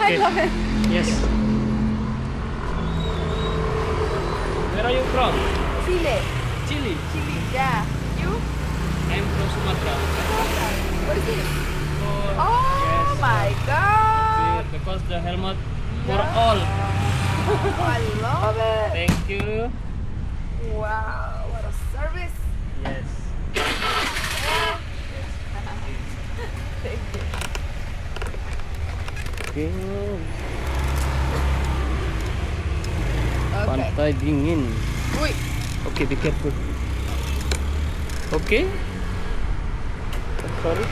I Okay. love it. Yes. Where are you from? Chile. Chile. Chile, yeah. You? I'm from Sumatra. What is it? Oh, Oh yes, my god. because the helmet for Yeah. all. I love it. Thank you. Wow, what a service. Yes. Thank you. Okay. Okay. Pantai dingin. Wait. Okay, be careful. Okay. Sorry.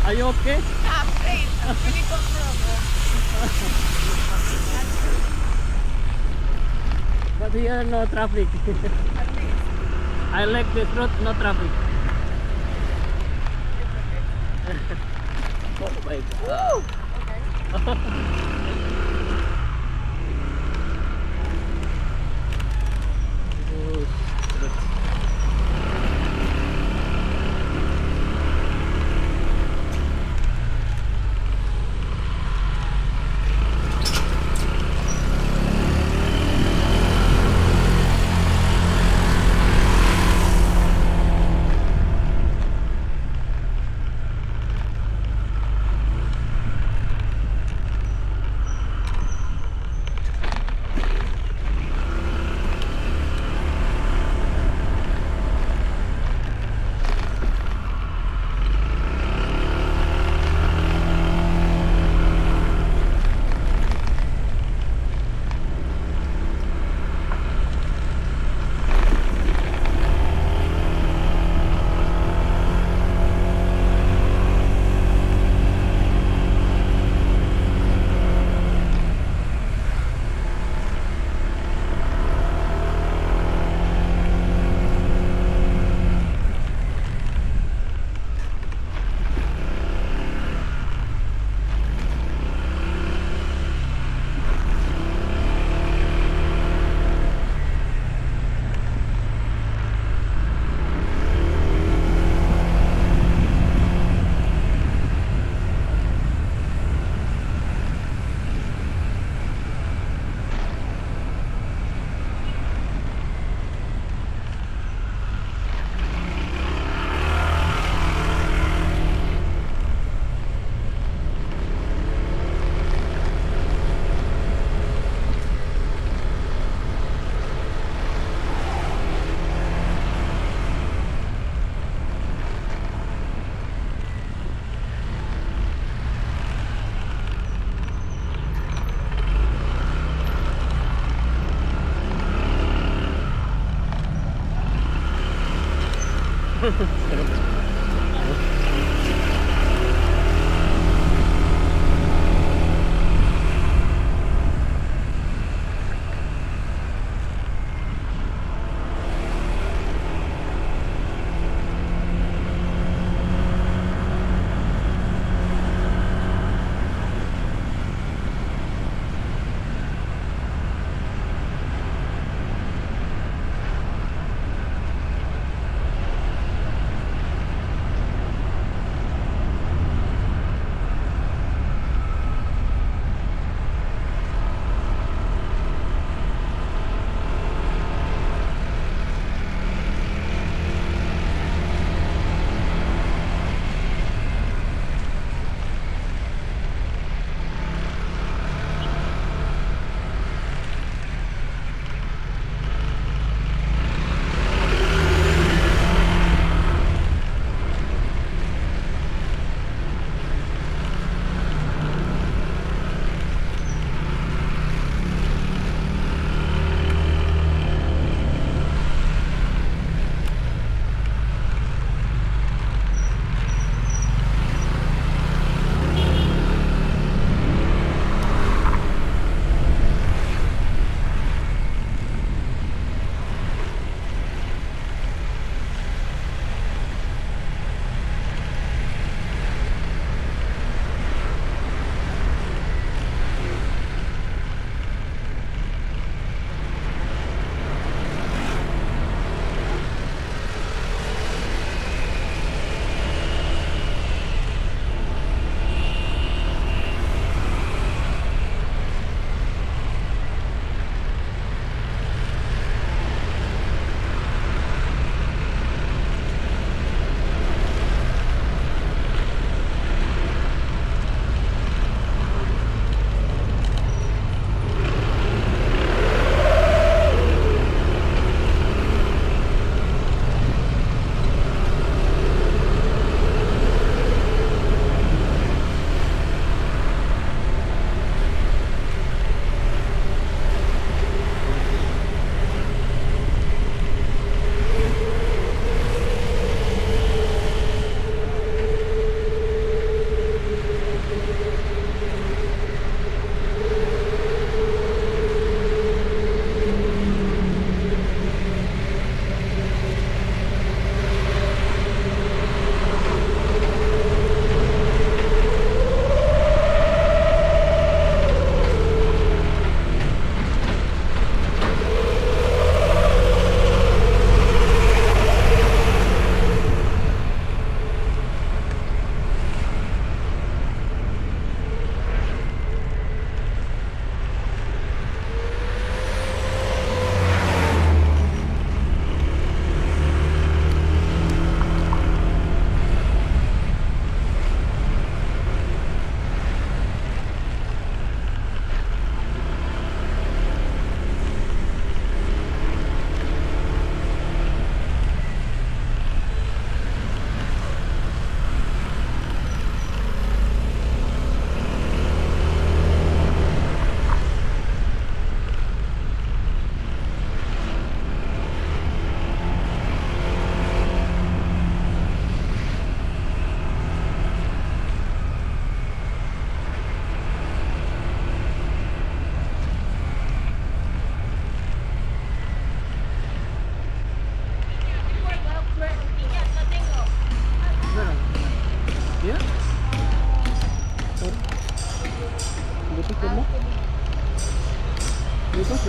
Are you okay? Ah, please. I'm really comfortable. But here no traffic. At least. I like this road, no traffic. Oh my god. Okay. Oh, shit.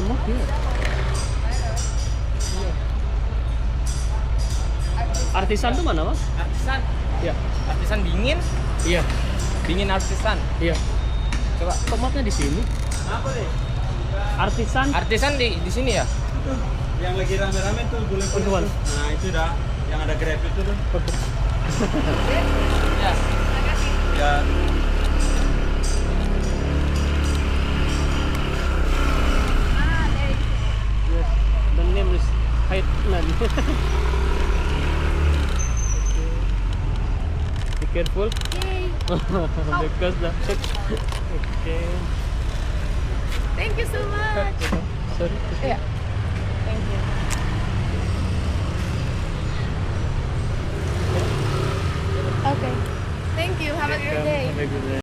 mug here. Artisan tuh mana, Mas? Artisan. Iya. Artisan dingin. Iya. Dingin artisan. Iya. Coba. Tomatnya di sini. Apa deh? Artisan. Artisan di sini ya? Yang lagi rame-rame tuh boleh Teman. Nah itu dah, yang ada grab itu tuh. Ya. Ya. Ah, there you go. Yes. The name is Haitnan. Be careful. Yay. Because the okay. Thank you so much. Sorry. Yeah. Thank you. Okay. Thank you. Have a good day. Have a good day.